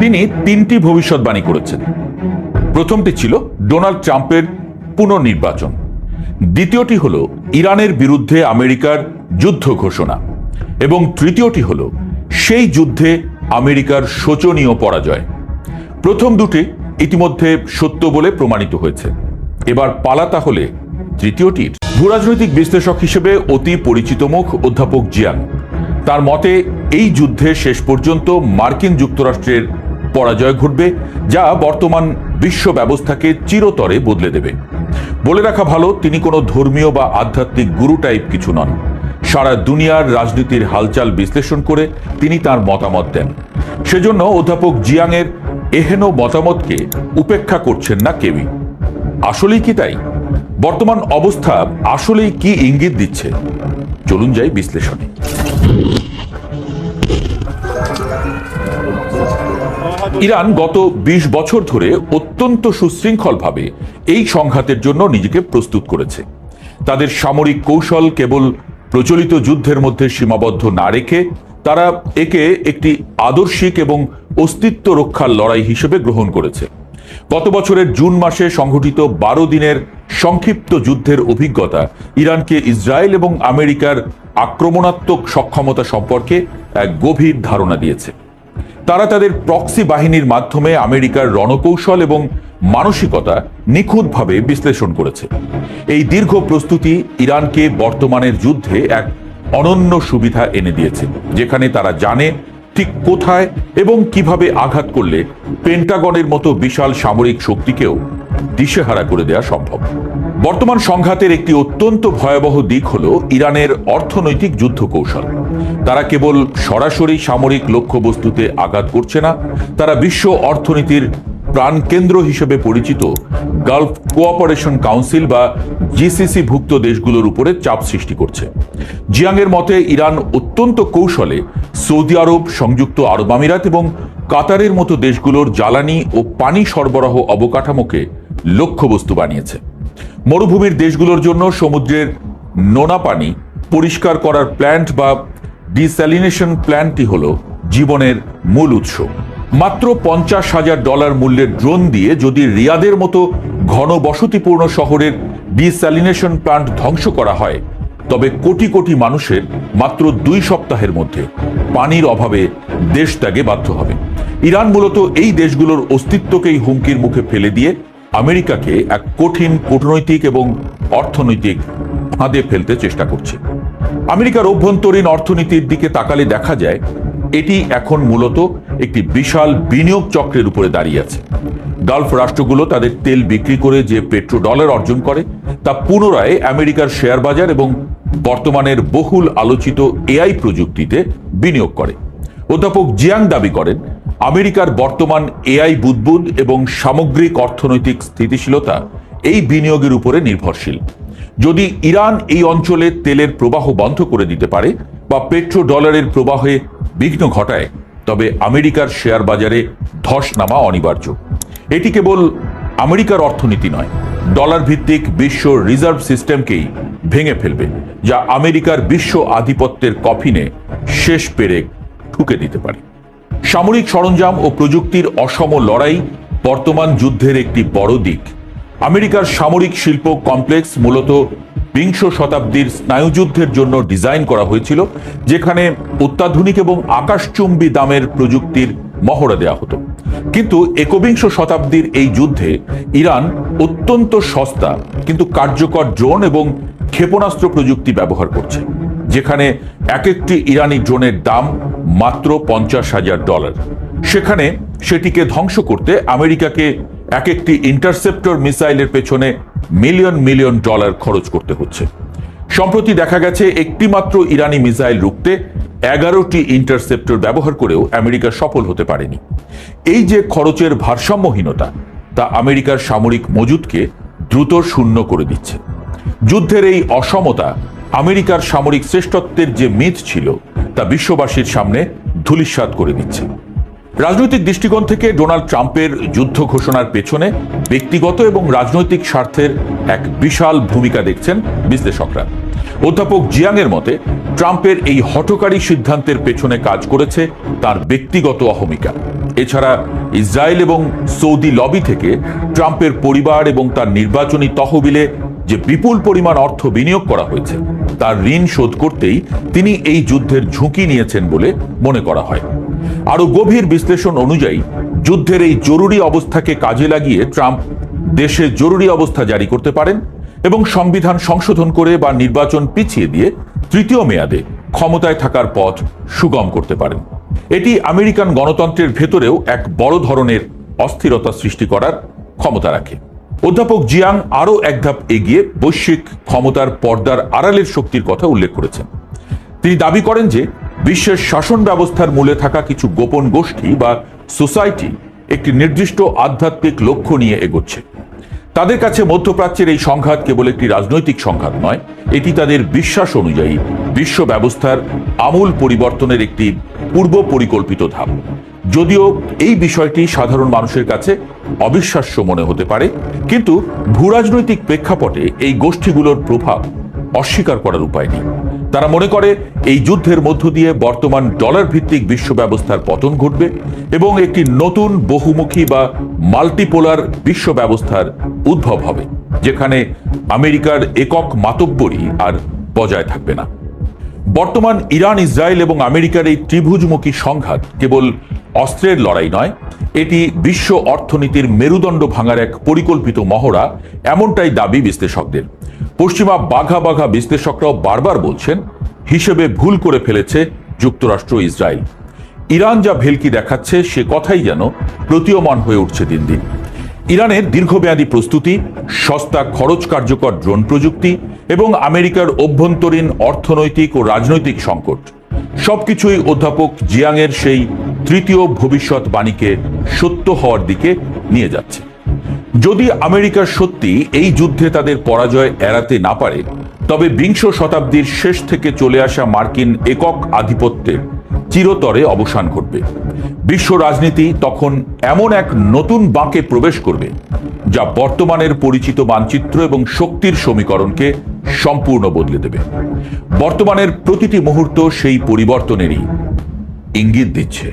তিনি তিনটি ভবিষ্যৎবাণী করেছেন। প্রথমটি ছিল ডোনাল্ড ট্রাম্পের পুনর্নির্বাচন, দ্বিতীয়টি হল ইরানের বিরুদ্ধে আমেরিকার যুদ্ধ ঘোষণা এবং তৃতীয়টি হল সেই যুদ্ধে আমেরিকার শোচনীয় পরাজয়। প্রথম দুটি ইতিমধ্যে সত্য বলে প্রমাণিত হয়েছে, এবার পালা তাহলে তৃতীয়টির। ভূরাজনৈতিক বিশ্লেষক হিসেবে অতি পরিচিত মুখ অধ্যাপক জিয়াং। তার মতে এই যুদ্ধে শেষ পর্যন্ত মার্কিন যুক্তরাষ্ট্রের পরাজয় ঘটবে, যা বর্তমান বিশ্ব ব্যবস্থাকে চিরতরে বদলে দেবে। বলে রাখা ভালো, তিনি কোনো ধর্মীয় বা আধ্যাত্মিক গুরু টাইপ কিছু নন। সারা দুনিয়ার রাজনীতির হালচাল বিশ্লেষণ করে তিনি তার মতামত দেন। সেজন্য অধ্যাপক জিয়াংয়ের এহেন মতামতকে উপেক্ষা করছেন না কেউই। আসলেই কি তাই? বর্তমান অবস্থা আসলেই কি ইঙ্গিত দিচ্ছে? চলুন যাই বিশ্লেষণে। ইরান গত ২০ বছর ধরে অত্যন্ত সুশৃঙ্খলভাবে এই সংঘাতের জন্য নিজেকে প্রস্তুত করেছে। তাদের সামরিক কৌশল কেবল প্রচলিত যুদ্ধের মধ্যে সীমাবদ্ধ না রেখে তারা একে একটি আদর্শিক এবং অস্তিত্ব রক্ষার লড়াই হিসেবে গ্রহণ করেছে। গত বছরের জুন মাসে সংঘটিত ১২ দিনের সংক্ষিপ্ত যুদ্ধের অভিজ্ঞতা ইরানকে ইসরায়েল এবং আমেরিকার আক্রমণাত্মক সক্ষমতা সম্পর্কে এক গভীর ধারণা দিয়েছে। তারা তাদের প্রক্সি বাহিনীর মাধ্যমে আমেরিকার রণকৌশল এবং মানসিকতা নিখুঁতভাবে বিশ্লেষণ করেছে। এই দীর্ঘ প্রস্তুতি ইরানকে বর্তমানের যুদ্ধে এক অনন্য সুবিধা এনে দিয়েছে, যেখানে তারা জানে ঠিক কোথায় এবং কিভাবে আঘাত করলে পেন্টাগনের মতো বিশাল সামরিক শক্তিকেও দিশেহারা করে দেওয়া সম্ভব। বর্তমান সংঘাতের একটি অত্যন্ত ভয়াবহ দিক হল ইরানের অর্থনৈতিক যুদ্ধ কৌশল। তারা কেবল সরাসরি সামরিক লক্ষ্যবস্তুতে আঘাত করছে না, তারা বিশ্ব অর্থনীতির প্রাণকেন্দ্র হিসেবে পরিচিত গালফ কোঅপারেশন কাউন্সিল বা জিসিসি ভুক্ত দেশগুলোর উপরে চাপ সৃষ্টি করছে। জিয়াংয়ের মতে ইরান অত্যন্ত কৌশলে সৌদি আরব, সংযুক্ত আরব আমিরাত এবং কাতারের মতো দেশগুলোর জ্বালানি ও পানি সরবরাহ অবকাঠামোকে লক্ষ্যবস্তু বানিয়েছে। মরুভূমির দেশগুলোর জন্য সমুদ্রের নোনা পানি পরিষ্কার করার প্ল্যান্ট বা ডিস্যালিনেশন প্ল্যান্টটি হল জীবনের মূল উৎস। মাত্র $৫০,০০০ মূল্যের ড্রোন দিয়ে যদি রিয়াদের মতো ঘনবসতিপূর্ণ শহরের ডিস্যালিনেশন প্ল্যান্ট ধ্বংস করা হয়, তবে কোটি কোটি মানুষের মাত্র ২ সপ্তাহের মধ্যে পানির অভাবে দেশ ত্যাগে বাধ্য হবে। ইরান মূলত এই দেশগুলোর অস্তিত্বকেই হুমকির মুখে ফেলে দিয়ে আমেরিকাকে এক কঠিন কূটনৈতিক এবং অর্থনৈতিক ফাঁদে ফেলতে চেষ্টা করছে। আমেরিকার অভ্যন্তরীণ অর্থনীতির দিকে তাকালে দেখা যায় এটি এখন মূলত একটি বিশাল বিনিয়োগ চক্রের উপরে দাঁড়িয়ে আছে। গালফ রাষ্ট্রগুলো তাদের তেল বিক্রি করে যে পেট্রো ডলার অর্জন করে তা পুনরায় আমেরিকার শেয়ার বাজার এবং বর্তমানের বহুল আলোচিত এআই প্রযুক্তিতে বিনিয়োগ করে। অধ্যাপক জিয়াং দাবি করেন, আমেরিকার বর্তমান এআই বুদবুদ এবং সামগ্রিক অর্থনৈতিক স্থিতিশীলতা এই বিনিয়োগের উপরে নির্ভরশীল। যদি ইরান এই অঞ্চলে তেলের প্রবাহ বন্ধ করে দিতে পারে বা পেট্রো ডলারের প্রবাহে বিঘ্ন ঘটায়, তবে আমেরিকার শেয়ার বাজারে ধস নামা অনিবার্য। এটি কেবল আমেরিকার অর্থনীতি নয়, ডলার ভিত্তিক বিশ্ব রিজার্ভ সিস্টেমকেই ভেঙে ফেলবে, যা আমেরিকার বিশ্ব আধিপত্যের কফিনে শেষ পেরেক ঠুকে দিতে পারে। সামরিক সরঞ্জাম ও প্রযুক্তির অসম লড়াই বর্তমান যুদ্ধের একটি বড় দিক। আমেরিকার সামরিক শিল্প কমপ্লেক্স মূলত ২০ শতাব্দীর স্নায়ুযুদ্ধের জন্য ডিজাইন করা হয়েছিল, যেখানে অত্যাধুনিক এবং আকাশচুম্বী দামের প্রযুক্তির মহড়া দেওয়া হতো। কিন্তু ২১ শতাব্দীর এই যুদ্ধে ইরান অত্যন্ত সস্তা কিন্তু কার্যকর ড্রোন এবং ক্ষেপণাস্ত্র প্রযুক্তি ব্যবহার করছে, যেখানে এক একটি ইরানি ড্রোনের দাম মাত্র $৫০,০০০। সেখানে সেটিকে ধ্বংস করতে আমেরিকাকে এক একটি ইন্টারসেপ্টর মিসাইলের পেছনে মিলিয়ন মিলিয়ন ডলার খরচ করতে হচ্ছে। সম্প্রতি দেখা গেছে একটি মাত্র ইরানি মিসাইল রুখতে 11টি ইন্টারসেপ্টর ব্যবহার করেও আমেরিকা সফল হতে পারেনি। এই যে খরচের ভারসাম্যহীনতা, তা আমেরিকার সামরিক মজুদকে দ্রুত শূন্য করে দিচ্ছে। যুদ্ধের এই অসমতা আমেরিকার সামরিক শ্রেষ্ঠত্বের যে মিথ ছিল তা বিশ্ববাসীর সামনে ধূলিসাৎ করে দিচ্ছে। রাজনৈতিক দৃষ্টিকোণ থেকে ডোনাল্ড ট্রাম্পের যুদ্ধ ঘোষণার পেছনে ব্যক্তিগত এবং রাজনৈতিক স্বার্থের এক বিশাল ভূমিকা দেখছেন বিশ্লেষকরা। অধ্যাপক জিয়াংয়ের মতে ট্রাম্পের এই হঠকারী সিদ্ধান্তের পেছনে কাজ করেছে তার ব্যক্তিগত অহমিকা। এছাড়া ইসরায়েল এবং সৌদি লবি থেকে ট্রাম্পের পরিবার এবং তার নির্বাচনী তহবিলে যে বিপুল পরিমাণ অর্থ বিনিয়োগ করা হয়েছে তার ঋণ শোধ করতেই তিনি এই যুদ্ধের ঝুঁকি নিয়েছেন বলে মনে করা হয়। আরো গভীর বিশ্লেষণ অনুযায়ী যুদ্ধের এই জরুরি অবস্থাকে কাজে লাগিয়ে ট্রাম্প দেশে জরুরি অবস্থা জারি করতে পারেন এবং সংবিধান সংশোধন করে বা নির্বাচন পিছিয়ে দিয়ে তৃতীয় মেয়াদে ক্ষমতায় থাকার পথ সুগম করতে পারেন। এটি আমেরিকান গণতন্ত্রের ভেতরেও এক বড় ধরনের অস্থিরতা সৃষ্টি করার ক্ষমতা রাখে। অধ্যাপক জিয়াং আরও এক ধাপ এগিয়ে বৈশ্বিক ক্ষমতার পর্দার আড়ালের শক্তির কথা উল্লেখ করেছেন। তিনি দাবি করেন যে বিশ্বের শাসন ব্যবস্থার মূলে থাকা কিছু গোপন গোষ্ঠী বা সোসাইটি একটি নির্দিষ্ট আধ্যাত্মিক লক্ষ্য নিয়ে এগোচ্ছে। তাদের কাছে মধ্যপ্রাচ্যের এই সংঘাত কেবল একটি রাজনৈতিক সংঘাত নয়, এটি তাদের বিশ্বাস অনুযায়ী বিশ্ব ব্যবস্থার আমূল পরিবর্তনের একটি পূর্ব পরিকল্পিত ধাপ। যদিও এই বিষয়টি সাধারণ মানুষের কাছে অবিশ্বাস্য মনে হতে পারে, কিন্তু ভূরাজনৈতিক প্রেক্ষাপটে এই গোষ্ঠীগুলোর প্রভাব অস্বীকার করার উপায় নেই। তারা মনে করে এই যুদ্ধের মধ্য দিয়ে বর্তমান ডলার ভিত্তিক বিশ্ব ব্যবস্থার পতন ঘটবে এবং একটি নতুন বহুমুখী বা মাল্টিপোলার বিশ্ব ব্যবস্থার উদ্ভব হবে, যেখানে আমেরিকার একক মাতব্বরী আর বজায় থাকবে না। বর্তমান ইরান, ইসরায়েল এবং আমেরিকার এই ত্রিভুজমুখী সংঘাত কেবল অস্ত্রের লড়াই নয়, এটি বিশ্ব অর্থনীতির মেরুদণ্ড ভাঙার এক পরিকল্পিত মহড়া, এমনটাই দাবি বিশ্লেষকদের। পশ্চিমা বাঘা বাঘা বিশ্লেষকরাও বারবার বলছেন হিসেবে ভুল করে ফেলেছে যুক্তরাষ্ট্র, ইসরায়েল। ইরান যা ভেলকি দেখাচ্ছে সে কথাই যেন প্রতীয়মান হয়ে উঠছে দিন দিন। ইরানের দীর্ঘমেয়াদী প্রস্তুতি, সস্তা খরচ কার্যকর ড্রোন প্রযুক্তি এবং আমেরিকার অভ্যন্তরীণ অর্থনৈতিক ও রাজনৈতিক সংকট সবকিছুই অধ্যাপক জিয়াংয়ের সেই তৃতীয় ভবিষ্যৎবাণীকে সত্য হওয়ার দিকে নিয়ে যাচ্ছে। যদি আমেরিকা সত্যি এই যুদ্ধে তাদের পরাজয় এড়াতে না পারে, তবে বিংশ শতাব্দীর শেষ থেকে চলে আসা মার্কিন একক আধিপত্যের চিরতরে অবসান ঘটবে। বিশ্ব রাজনীতি তখন এমন এক নতুন বাঁকে প্রবেশ করবে যা বর্তমানের পরিচিত মানচিত্র এবং শক্তির সমীকরণকে সম্পূর্ণ বদলে দেবে। বর্তমানের প্রতিটি মুহূর্ত সেই পরিবর্তনেরই ইঙ্গিত দিচ্ছে।